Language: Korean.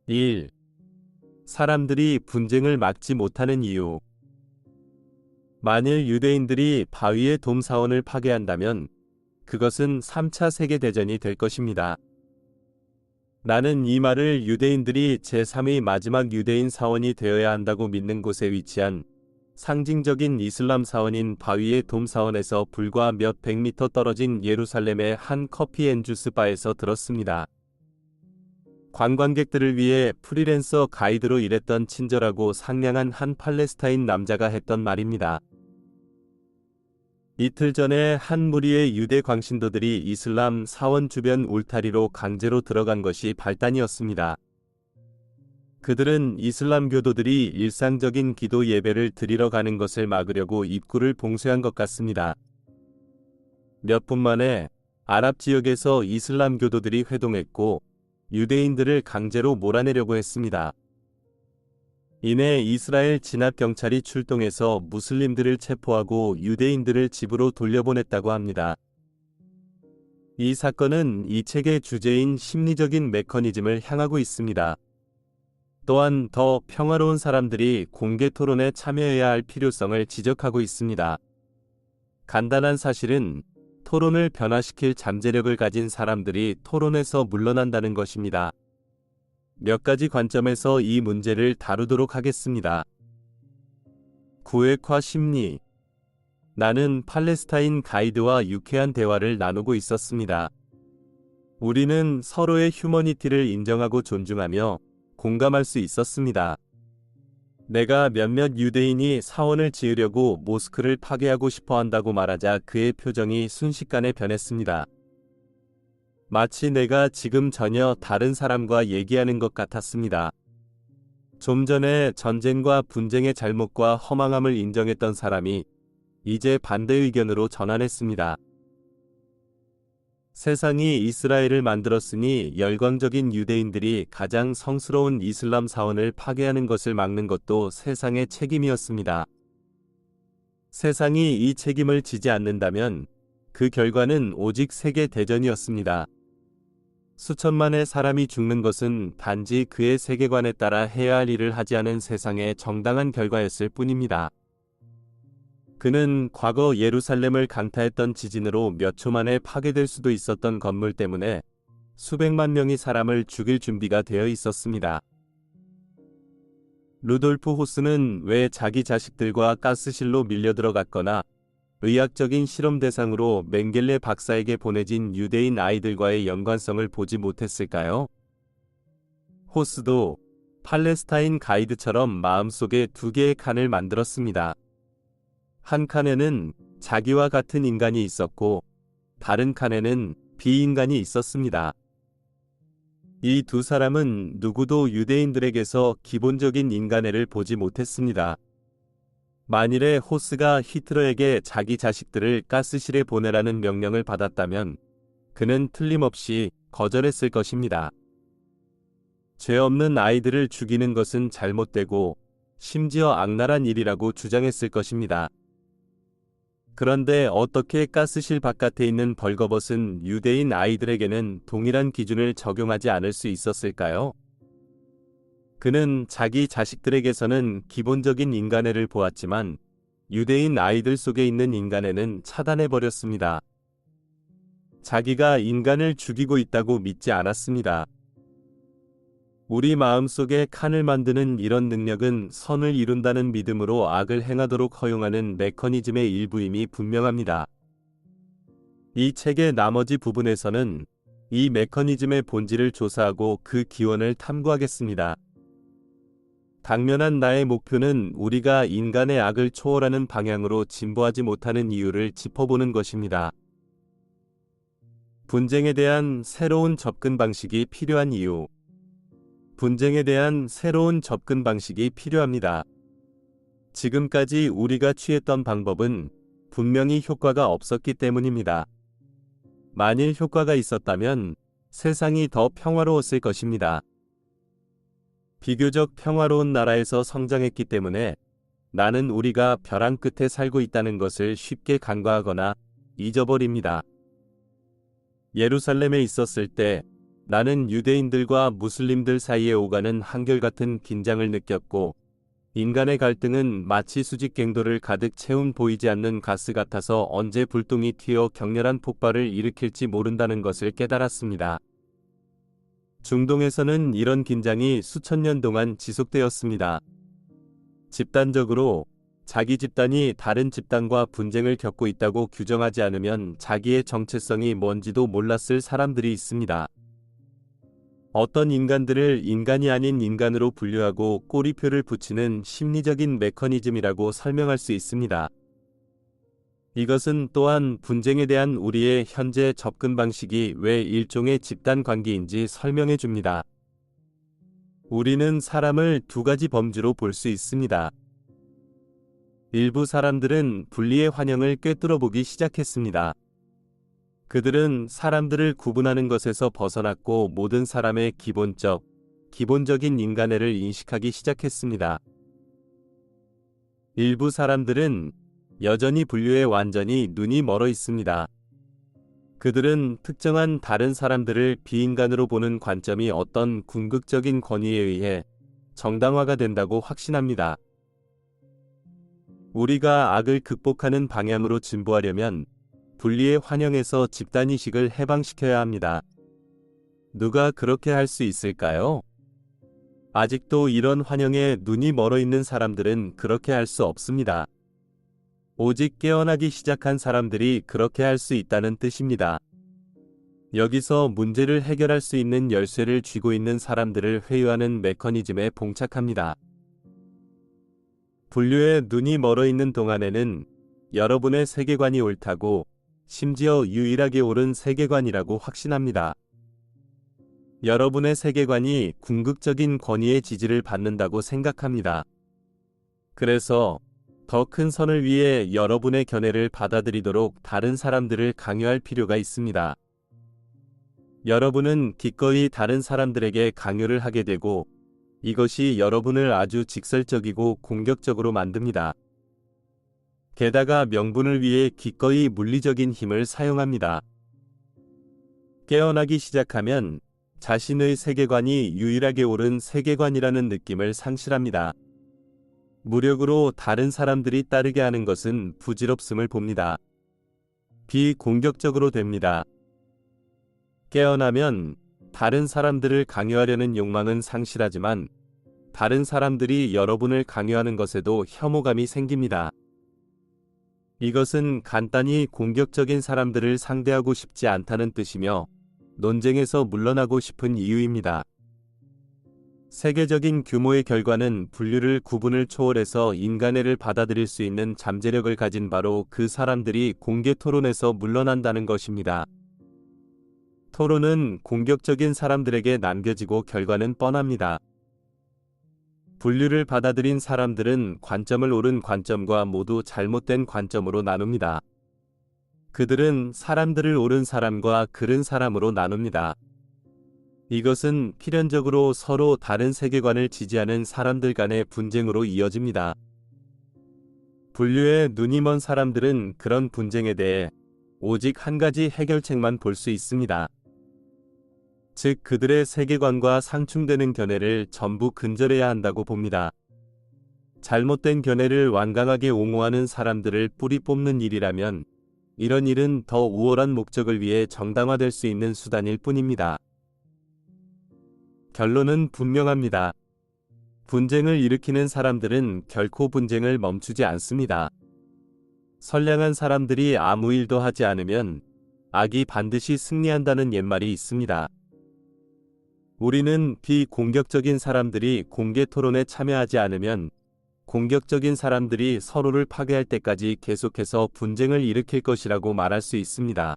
1. 사람들이 분쟁을 막지 못하는 이유. 만일 유대인들이 바위의 돔 사원을 파괴한다면 그것은 3차 세계대전이 될 것입니다. 나는 이 말을 유대인들이 제3의 마지막 유대인 사원이 되어야 한다고 믿는 곳에 위치한 상징적인 이슬람 사원인 바위의 돔 사원에서 불과 몇 백 미터 떨어진 예루살렘의 한 커피 앤 주스 바에서 들었습니다. 관광객들을 위해 프리랜서 가이드로 일했던 친절하고 상냥한 한 팔레스타인 남자가 했던 말입니다. 이틀 전에 한 무리의 유대 광신도들이 이슬람 사원 주변 울타리로 강제로 들어간 것이 발단이었습니다. 그들은 이슬람 교도들이 일상적인 기도 예배를 드리러 가는 것을 막으려고 입구를 봉쇄한 것 같습니다. 몇 분 만에 아랍 지역에서 이슬람 교도들이 회동했고 유대인들을 강제로 몰아내려고 했습니다. 이내 이스라엘 진압경찰이 출동해서 무슬림들을 체포하고 유대인들을 집으로 돌려보냈다고 합니다. 이 사건은 이 책의 주제인 심리적인 메커니즘을 향하고 있습니다. 또한 더 평화로운 사람들이 공개 토론에 참여해야 할 필요성을 지적하고 있습니다. 간단한 사실은 토론을 변화시킬 잠재력을 가진 사람들이 토론에서 물러난다는 것입니다. 몇 가지 관점에서 이 문제를 다루도록 하겠습니다. 구획화 심리. 나는 팔레스타인 가이드와 유쾌한 대화를 나누고 있었습니다. 우리는 서로의 휴머니티를 인정하고 존중하며 공감할 수 있었습니다. 내가 몇몇 유대인이 사원을 지으려고 모스크를 파괴하고 싶어 한다고 말하자 그의 표정이 순식간에 변했습니다. 마치 내가 지금 전혀 다른 사람과 얘기하는 것 같았습니다. 좀 전에 전쟁과 분쟁의 잘못과 허망함을 인정했던 사람이 이제 반대 의견으로 전환했습니다. 세상이 이스라엘을 만들었으니 열광적인 유대인들이 가장 성스러운 이슬람 사원을 파괴하는 것을 막는 것도 세상의 책임이었습니다. 세상이 이 책임을 지지 않는다면 그 결과는 오직 세계 대전이었습니다. 수천만의 사람이 죽는 것은 단지 그의 세계관에 따라 해야 할 일을 하지 않은 세상의 정당한 결과였을 뿐입니다. 그는 과거 예루살렘을 강타했던 지진으로 몇 초 만에 파괴될 수도 있었던 건물 때문에 수백만 명의 사람을 죽일 준비가 되어 있었습니다. 루돌프 호스는 왜 자기 자식들과 가스실로 밀려들어갔거나 의학적인 실험 대상으로 맹겔레 박사에게 보내진 유대인 아이들과의 연관성을 보지 못했을까요? 호스도 팔레스타인 가이드처럼 마음속에 두 개의 칸을 만들었습니다. 한 칸에는 자기와 같은 인간이 있었고 다른 칸에는 비인간이 있었습니다. 이 두 사람은 누구도 유대인들에게서 기본적인 인간애를 보지 못했습니다. 만일에 호스가 히틀러에게 자기 자식들을 가스실에 보내라는 명령을 받았다면 그는 틀림없이 거절했을 것입니다. 죄 없는 아이들을 죽이는 것은 잘못되고 심지어 악랄한 일이라고 주장했을 것입니다. 그런데 어떻게 가스실 바깥에 있는 벌거벗은 유대인 아이들에게는 동일한 기준을 적용하지 않을 수 있었을까요? 그는 자기 자식들에게서는 기본적인 인간애를 보았지만 유대인 아이들 속에 있는 인간애는 차단해버렸습니다. 자기가 인간을 죽이고 있다고 믿지 않았습니다. 우리 마음속에 칸을 만드는 이런 능력은 선을 이룬다는 믿음으로 악을 행하도록 허용하는 메커니즘의 일부임이 분명합니다. 이 책의 나머지 부분에서는 이 메커니즘의 본질을 조사하고 그 기원을 탐구하겠습니다. 당면한 나의 목표는 우리가 인간의 악을 초월하는 방향으로 진보하지 못하는 이유를 짚어보는 것입니다. 분쟁에 대한 새로운 접근 방식이 필요한 이유. 분쟁에 대한 새로운 접근 방식이 필요합니다. 지금까지 우리가 취했던 방법은 분명히 효과가 없었기 때문입니다. 만일 효과가 있었다면 세상이 더 평화로웠을 것입니다. 비교적 평화로운 나라에서 성장했기 때문에 나는 우리가 벼랑 끝에 살고 있다는 것을 쉽게 간과하거나 잊어버립니다. 예루살렘에 있었을 때 나는 유대인들과 무슬림들 사이에 오가는 한결같은 긴장을 느꼈고, 인간의 갈등은 마치 수직갱도를 가득 채운 보이지 않는 가스 같아서 언제 불똥이 튀어 격렬한 폭발을 일으킬지 모른다는 것을 깨달았습니다. 중동에서는 이런 긴장이 수천 년 동안 지속되었습니다. 집단적으로 자기 집단이 다른 집단과 분쟁을 겪고 있다고 규정하지 않으면 자기의 정체성이 뭔지도 몰랐을 사람들이 있습니다. 어떤 인간들을 인간이 아닌 인간으로 분류하고 꼬리표를 붙이는 심리적인 메커니즘이라고 설명할 수 있습니다. 이것은 또한 분쟁에 대한 우리의 현재 접근 방식이 왜 일종의 집단 관계인지 설명해 줍니다. 우리는 사람을 두 가지 범주로 볼 수 있습니다. 일부 사람들은 분리의 환영을 꿰뚫어 보기 시작했습니다. 그들은 사람들을 구분하는 것에서 벗어났고 모든 사람의 기본적인 인간애를 인식하기 시작했습니다. 일부 사람들은 여전히 분류에 완전히 눈이 멀어 있습니다. 그들은 특정한 다른 사람들을 비인간으로 보는 관점이 어떤 궁극적인 권위에 의해 정당화가 된다고 확신합니다. 우리가 악을 극복하는 방향으로 진보하려면 분리의 환영에서 집단의식을 해방시켜야 합니다. 누가 그렇게 할 수 있을까요? 아직도 이런 환영에 눈이 멀어 있는 사람들은 그렇게 할 수 없습니다. 오직 깨어나기 시작한 사람들이 그렇게 할 수 있다는 뜻입니다. 여기서 문제를 해결할 수 있는 열쇠를 쥐고 있는 사람들을 회유하는 메커니즘에 봉착합니다. 분류에 눈이 멀어 있는 동안에는 여러분의 세계관이 옳다고, 심지어 유일하게 옳은 세계관이라고 확신합니다. 여러분의 세계관이 궁극적인 권위의 지지를 받는다고 생각합니다. 그래서 더 큰 선을 위해 여러분의 견해를 받아들이도록 다른 사람들을 강요할 필요가 있습니다. 여러분은 기꺼이 다른 사람들에게 강요를 하게 되고, 이것이 여러분을 아주 직설적이고 공격적으로 만듭니다. 게다가 명분을 위해 기꺼이 물리적인 힘을 사용합니다. 깨어나기 시작하면 자신의 세계관이 유일하게 옳은 세계관이라는 느낌을 상실합니다. 무력으로 다른 사람들이 따르게 하는 것은 부질없음을 봅니다. 비공격적으로 됩니다. 깨어나면 다른 사람들을 강요하려는 욕망은 상실하지만 다른 사람들이 여러분을 강요하는 것에도 혐오감이 생깁니다. 이것은 간단히 공격적인 사람들을 상대하고 싶지 않다는 뜻이며 논쟁에서 물러나고 싶은 이유입니다. 세계적인 규모의 결과는 분류를 구분을 초월해서 인간애를 받아들일 수 있는 잠재력을 가진 바로 그 사람들이 공개 토론에서 물러난다는 것입니다. 토론은 공격적인 사람들에게 남겨지고 결과는 뻔합니다. 분류를 받아들인 사람들은 관점을 옳은 관점과 모두 잘못된 관점으로 나눕니다. 그들은 사람들을 옳은 사람과 그른 사람으로 나눕니다. 이것은 필연적으로 서로 다른 세계관을 지지하는 사람들 간의 분쟁으로 이어집니다. 분류에 눈이 먼 사람들은 그런 분쟁에 대해 오직 한 가지 해결책만 볼 수 있습니다. 즉 그들의 세계관과 상충되는 견해를 전부 근절해야 한다고 봅니다. 잘못된 견해를 완강하게 옹호하는 사람들을 뿌리 뽑는 일이라면 이런 일은 더 우월한 목적을 위해 정당화될 수 있는 수단일 뿐입니다. 결론은 분명합니다. 분쟁을 일으키는 사람들은 결코 분쟁을 멈추지 않습니다. 선량한 사람들이 아무 일도 하지 않으면 악이 반드시 승리한다는 옛말이 있습니다. 우리는 비공격적인 사람들이 공개 토론에 참여하지 않으면 공격적인 사람들이 서로를 파괴할 때까지 계속해서 분쟁을 일으킬 것이라고 말할 수 있습니다.